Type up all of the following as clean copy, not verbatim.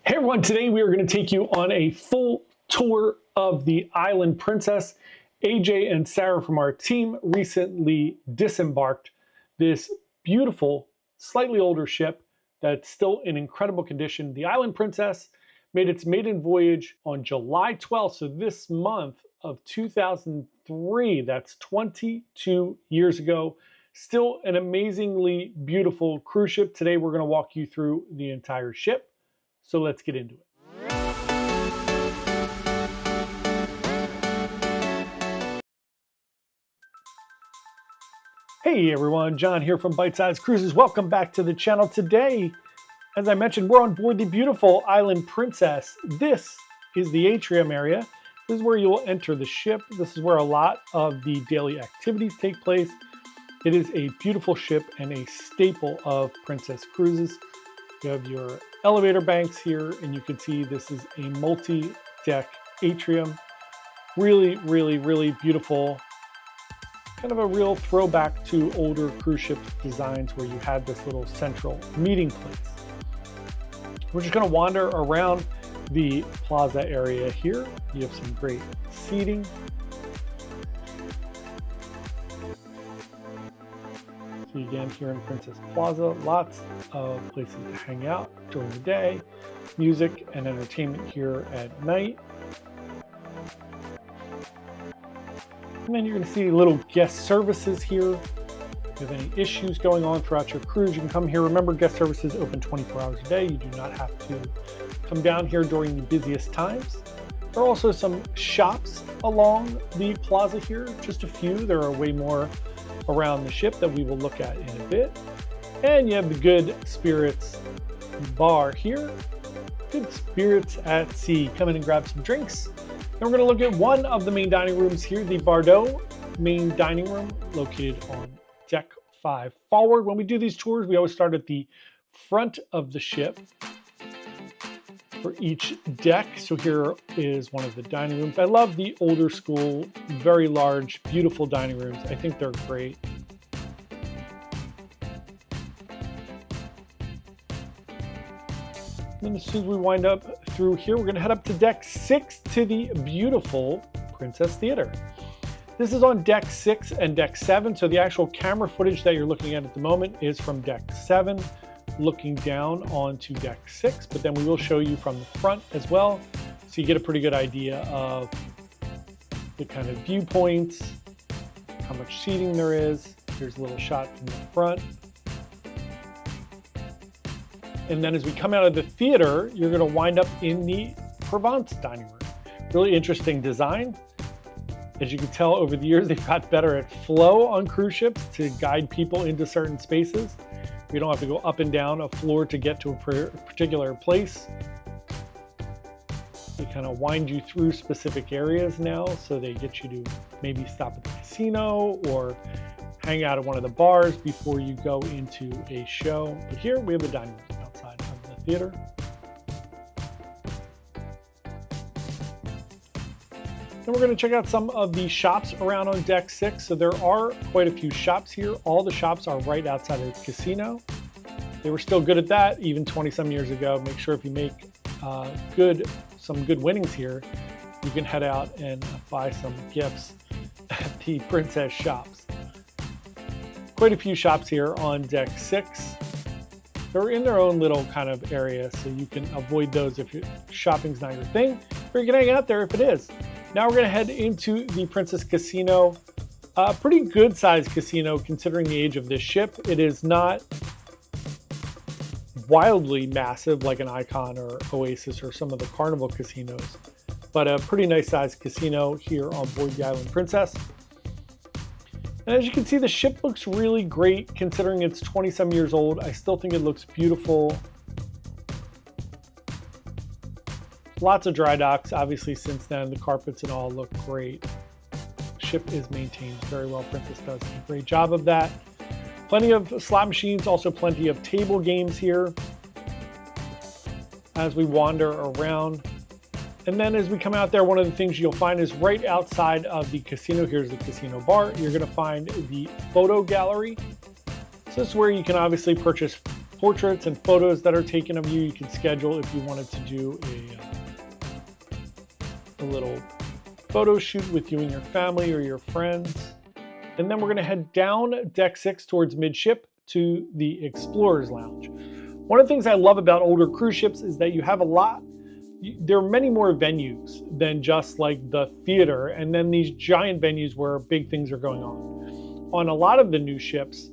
Hey everyone, today we are going to take you on a full tour of the Island Princess. AJ and Sarah from our team recently disembarked this beautiful, slightly older ship that's still in incredible condition. The Island Princess made its maiden voyage on July 12th, so this month of 2003. That's 22 years ago. Still an amazingly beautiful cruise ship. Today we're going to walk you through the entire ship. So let's get into it. Hey everyone, John here from Byte Size Cruises. Welcome back to the channel. Today, as I mentioned, we're on board the beautiful Island Princess. This is the atrium area. This is where you'll enter the ship. This is where a lot of the daily activities take place. It is a beautiful ship and a staple of Princess Cruises. You have your elevator banks here, and you can see this is a multi-deck atrium. Really, really, really beautiful. Kind of a real throwback to older cruise ship designs where you had this little central meeting place. We're just going to wander around the plaza area here. You have some great seating. So again, here in Princess Plaza, lots of places to hang out during the day, music and entertainment here at night. And then you're going to see little guest services here. If you have any issues going on throughout your cruise, you can come here. Remember, guest services open 24 hours a day. You do not have to come down here during the busiest times. There are also some shops along the plaza here, just a few. There are way more around the ship that we will look at in a bit. And you have the Good Spirits bar here. Good Spirits at Sea. Come in and grab some drinks. Then we're going to look at one of the main dining rooms here, the Bordeaux main dining room, located on deck 5 forward. When we do these tours, we always start at the front of the ship for each deck. So here is one of the dining rooms. I love the older school, very large, beautiful dining rooms. I think they're great. And then as soon as we wind up through here, we're going to head up to deck 6 to the beautiful Princess Theater. This is on deck 6 and deck 7. So the actual camera footage that you're looking at the moment is from deck 7. Looking down onto deck 6, but then we will show you from the front as well, so you get a pretty good idea of the kind of viewpoints, how much seating there is. Here's a little shot from the front. And then as we come out of the theater, you're going to wind up in the Provence dining room. Really interesting design. As you can tell, over the years, they've got better at flow on cruise ships to guide people into certain spaces. We don't have to go up and down a floor to get to a particular place. They kind of wind you through specific areas now, so they get you to maybe stop at the casino or hang out at one of the bars before you go into a show. But here we have the dining room outside of the theater. Then we're going to check out some of the shops around on deck 6. So there are quite a few shops here. All the shops are right outside of the casino. They were still good at that even 20-some years ago. Make sure if you make some good winnings here, you can head out and buy some gifts at the Princess shops. Quite a few shops here on deck 6. They're in their own little kind of area, so you can avoid those if shopping's not your thing, or you can hang out there if it is. Now we're going to head into the Princess Casino. A pretty good sized casino considering the age of this ship. It is not wildly massive like an Icon or Oasis or some of the Carnival casinos, but a pretty nice sized casino here on board the Island Princess. And as you can see, the ship looks really great considering it's 20-some years old. I still think it looks beautiful. Lots of dry docks, obviously, since then. The carpets and all look great. The ship is maintained very well. Princess does a great job of that. Plenty of slot machines, also plenty of table games here as we wander around. And then as we come out there, one of the things you'll find is right outside of the casino, here's the casino bar, you're going to find the photo gallery. So this is where you can obviously purchase portraits and photos that are taken of you. You can schedule if you wanted to do a little photo shoot with you and your family or your friends. And then we're gonna head down deck 6 towards midship to the Explorer's Lounge. One of the things I love about older cruise ships is that you have there are many more venues than just like the theater and then these giant venues where big things are going on. On a lot of the new ships,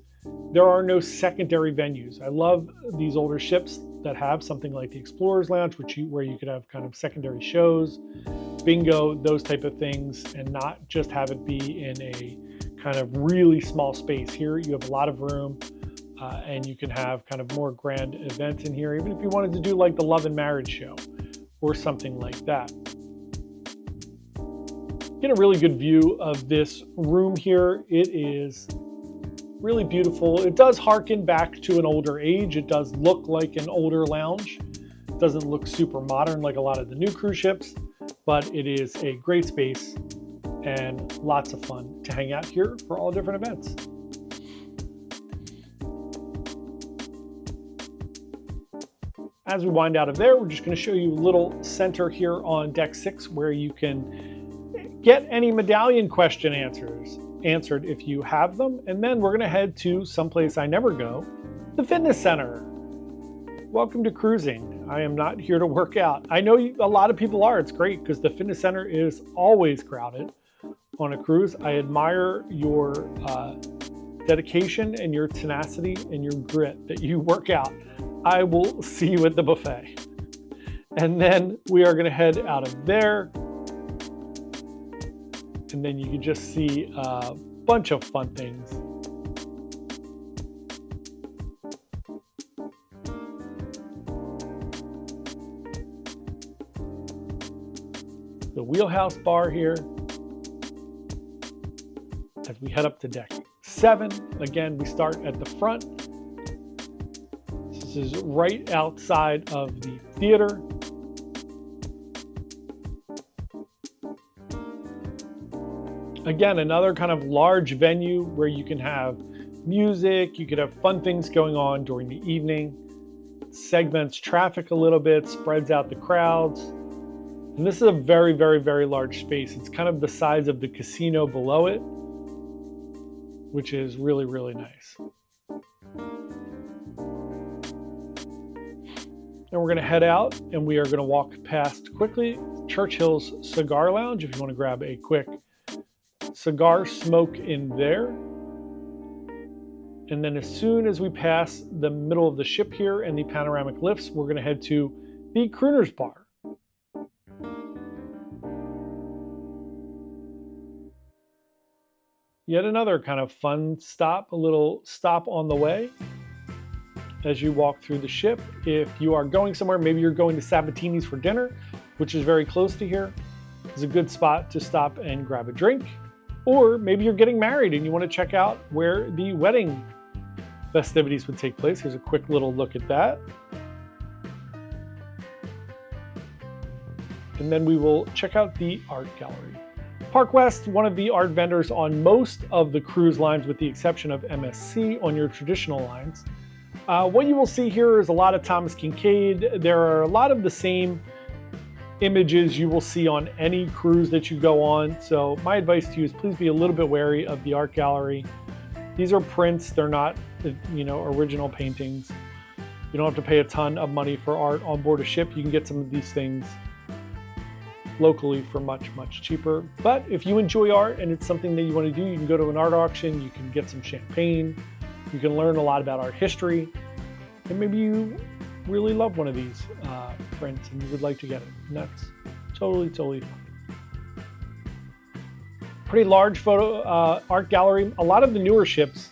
there are no secondary venues. I love these older ships that have something like the Explorer's Lounge, where you could have kind of secondary shows, bingo, those type of things, and not just have it be in a kind of really small space. Here you have a lot of room, and you can have kind of more grand events in here, even if you wanted to do like the Love and Marriage show or something like that. Get a really good view of this room here. It is really beautiful. It does harken back to an older age. It does look like an older lounge. It doesn't look super modern like a lot of the new cruise ships, but it is a great space and lots of fun to hang out here for all different events. As we wind out of there, we're just going to show you a little center here on deck 6 where you can get any medallion question answered if you have them. And then we're going to head to someplace I never go, the fitness center. Welcome to cruising. I am not here to work out. I know a lot of people are. It's great because the fitness center is always crowded on a cruise. I admire your dedication and your tenacity and your grit that you work out. I will see you at the buffet. And then we are going to head out of there. And then you can just see a bunch of fun things. The wheelhouse bar here. As we head up to deck 7, again, we start at the front. This is right outside of the theater. Again, another kind of large venue where you can have music, you could have fun things going on during the evening, segments traffic a little bit, spreads out the crowds. And this is a very, very, very large space. It's kind of the size of the casino below it, which is really, really nice. And we're going to head out and we are going to walk past quickly Churchill's Cigar Lounge if you want to grab a quick cigar smoke in there. And then as soon as we pass the middle of the ship here and the panoramic lifts, we're going to head to the Crooner's Bar. Yet another kind of fun stop, a little stop on the way as you walk through the ship. If you are going somewhere, maybe you're going to Sabatini's for dinner, which is very close to here. It's a good spot to stop and grab a drink. Or maybe you're getting married and you want to check out where the wedding festivities would take place. Here's a quick little look at that. And then we will check out the art gallery. Park West, one of the art vendors on most of the cruise lines with the exception of MSC on your traditional lines. What you will see here is a lot of Thomas Kincaid. There are a lot of the same images you will see on any cruise that you go on. So my advice to you is please be a little bit wary of the art gallery. These are prints. They're not, original paintings. You don't have to pay a ton of money for art on board a ship. You can get some of these things locally for much, much cheaper. But if you enjoy art and it's something that you want to do, you can go to an art auction, you can get some champagne, you can learn a lot about art history, and maybe you really love one of these prints and you would like to get it. And that's totally, totally fine. Pretty large photo art gallery. A lot of the newer ships,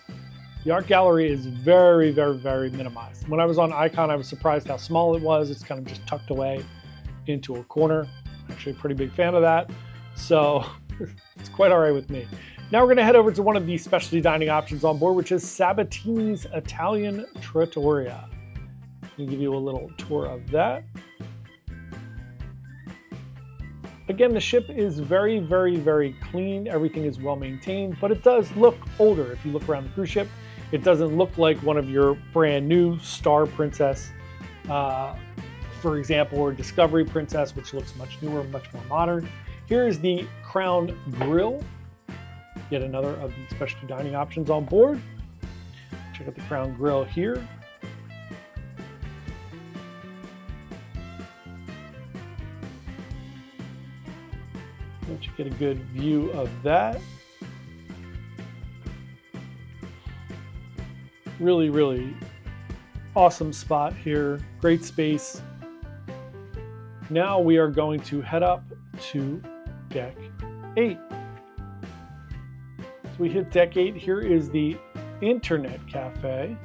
the art gallery is very, very, very minimized. When I was on Icon, I was surprised how small it was. It's kind of just tucked away into a corner. Actually a pretty big fan of that. So it's quite all right with me. Now we're going to head over to one of the specialty dining options on board, which is Sabatini's Italian Trattoria. I'll give you a little tour of that. Again, the ship is very, very, very clean. Everything is well maintained, but it does look older. If you look around the cruise ship, It doesn't look like one of your brand new Star Princess, for example, or Discovery Princess, which looks much newer, much more modern. Here is the Crown Grill. Yet another of the specialty dining options on board. Check out the Crown Grill here. Let you get a good view of that. Really, really awesome spot here. Great space. Now we are going to head up to deck 8. So we hit deck 8. Here is the Internet Cafe.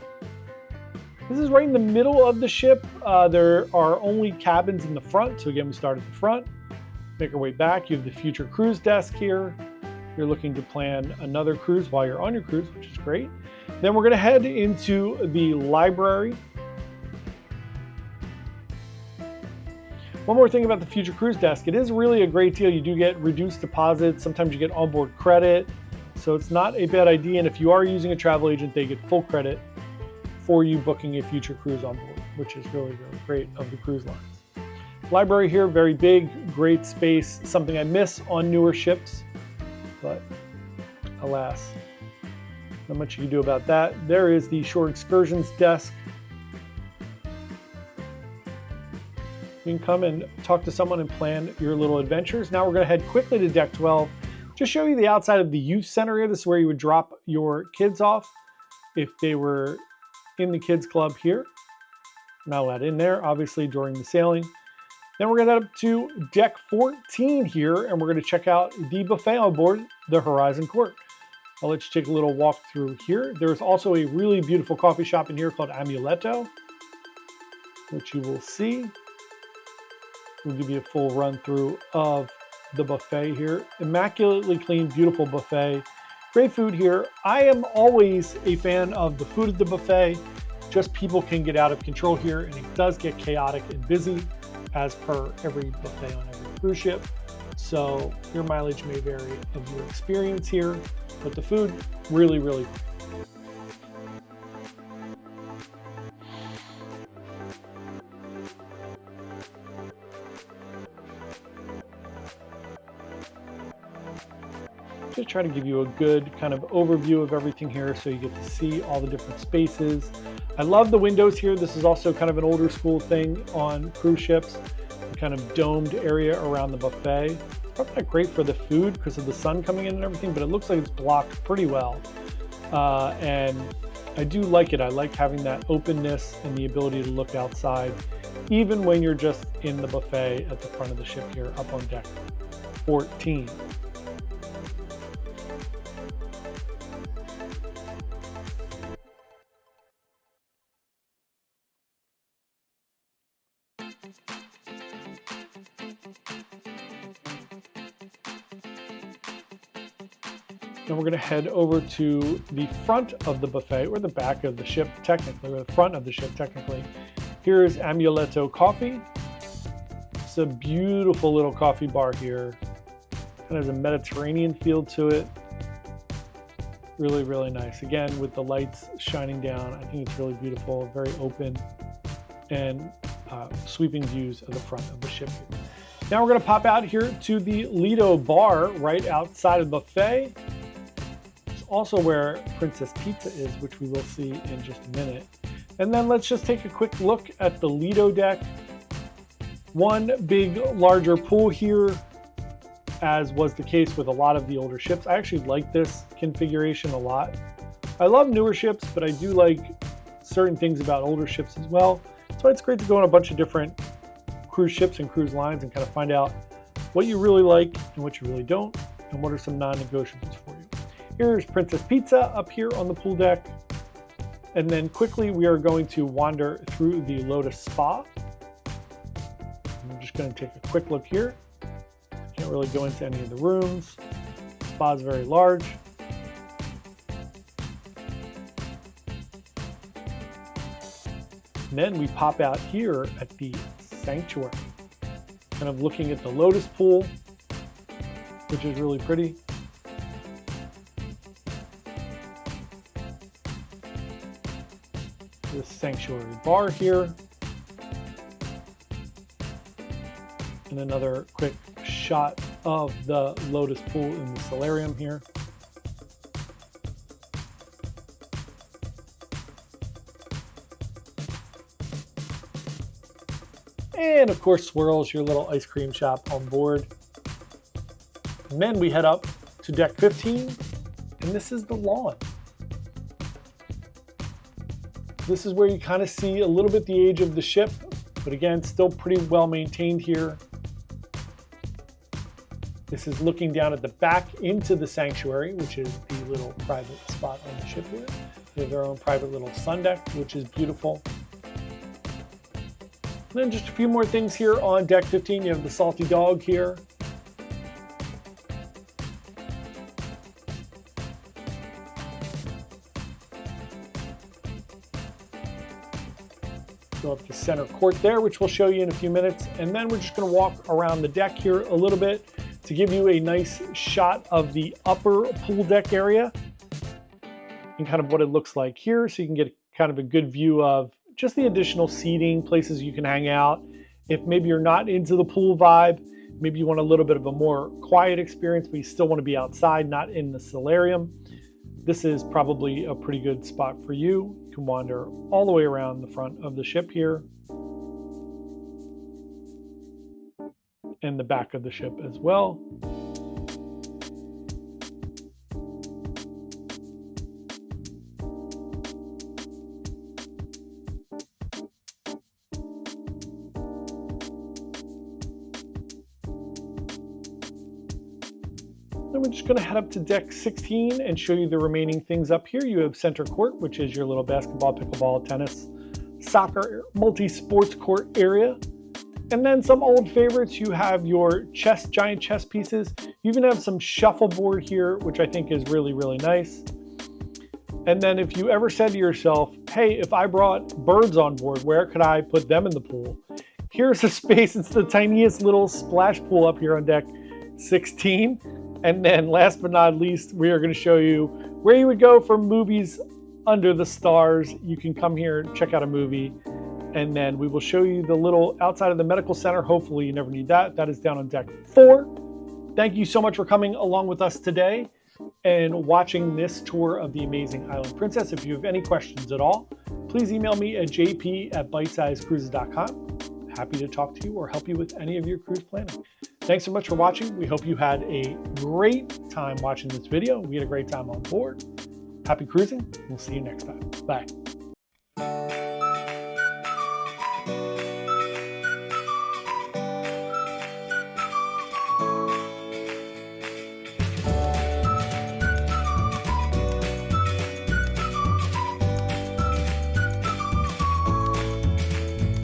This is right in the middle of the ship. There are only cabins in the front. So again, we start at the front, make our way back. You have the Future Cruise desk here. You're looking to plan another cruise while you're on your cruise, which is great. Then we're going to head into the library. One more thing about the Future Cruise desk. It is really a great deal. You do get reduced deposits. Sometimes you get onboard credit. So it's not a bad idea. And if you are using a travel agent, they get full credit for you booking a future cruise on board, which is really, really great of the cruise lines. Library here, very big, great space. Something I miss on newer ships, but alas, not much you can do about that. There is the Shore Excursions desk. You can come and talk to someone and plan your little adventures. Now we're going to head quickly to deck 12. Just show you the outside of the youth center here. This is where you would drop your kids off if they were in the kids club here. Not allowed in there, obviously, during the sailing. Then we're going to head up to deck 14 here, and we're going to check out the buffet on board the Horizon Court. I'll let you take a little walk through here. There's also a really beautiful coffee shop in here called Amuleto, which you will see. We'll give you a full run through of the buffet here. Immaculately clean, beautiful buffet. Great food here. I am always a fan of the food at the buffet. Just people can get out of control here, and it does get chaotic and busy as per every buffet on every cruise ship. So your mileage may vary of your experience here, but the food really, really great. Just try to give you a good kind of overview of everything here so you get to see all the different spaces. I love the windows here. This is also kind of an older school thing on cruise ships, the kind of domed area around the buffet. Probably not great for the food because of the sun coming in and everything, but it looks like it's blocked pretty well. And I do like it. I like having that openness and the ability to look outside, even when you're just in the buffet at the front of the ship here up on deck 14. Then we're going to head over to the front of the buffet, or the back of the ship technically, or the front of the ship technically. Here's Amuleto Coffee. It's a beautiful little coffee bar here. Kind of has a Mediterranean feel to it. Really, really nice. Again, with the lights shining down, I think it's really beautiful, very open, and sweeping views of the front of the ship here. Now we're going to pop out here to the Lido Bar right outside of the buffet. Also where Princess Pizza is, which we will see in just a minute. And then let's just take a quick look at the Lido deck. One big, larger pool here, as was the case with a lot of the older ships. I actually like this configuration a lot. I love newer ships, but I do like certain things about older ships as well. So it's great to go on a bunch of different cruise ships and cruise lines and kind of find out what you really like and what you really don't, and what are some non-negotiables for you. Here's Princess Pizza up here on the pool deck. And then quickly we are going to wander through the Lotus Spa. I'm just going to take a quick look here. Can't really go into any of the rooms. The spa is very large. And then we pop out here at the sanctuary, kind of looking at the Lotus pool, which is really pretty. the sanctuary bar here. And another quick shot of the Lotus pool in the solarium here. And of course, Swirls, your little ice cream shop on board. And then we head up to deck 15, and this is the lawn. This is where you kind of see a little bit the age of the ship, but again, still pretty well maintained here. This is looking down at the back into the sanctuary, which is the little private spot on the ship here. They have their own private little sun deck, which is beautiful. And then just a few more things here on deck 15. You have the Salty Dog here. Go up to center court there, which we'll show you in a few minutes. And then we're just going to walk around the deck here a little bit to give you a nice shot of the upper pool deck area and kind of what it looks like here. So you can get kind of a good view of just the additional seating, places you can hang out. If maybe you're not into the pool vibe, maybe you want a little bit of a more quiet experience, but you still want to be outside, not in the solarium, this is probably a pretty good spot for you. You can wander all the way around the front of the ship here and the back of the ship as well. Then we're just going to head up to deck 16 and show you the remaining things up here. You have center court, which is your little basketball, pickleball, tennis, soccer, multi-sports court area. And then some old favorites, you have your chess, giant chess pieces. You even have some shuffleboard here, which I think is really, really nice. And then if you ever said to yourself, hey, if I brought birds on board, where could I put them in the pool? Here's a space. It's the tiniest little splash pool up here on deck 16. And then last but not least, we are going to show you where you would go for movies under the stars. You can come here and check out a movie. And then we will show you the little outside of the medical center. Hopefully you never need that. That is down on deck 4. Thank you so much for coming along with us today and watching this tour of the amazing Island Princess. If you have any questions at all, please email me at jp@bytesizecruises.com. Happy to talk to you or help you with any of your cruise planning. Thanks so much for watching. We hope you had a great time watching this video. We had a great time on board. Happy cruising. We'll see you next time. Bye.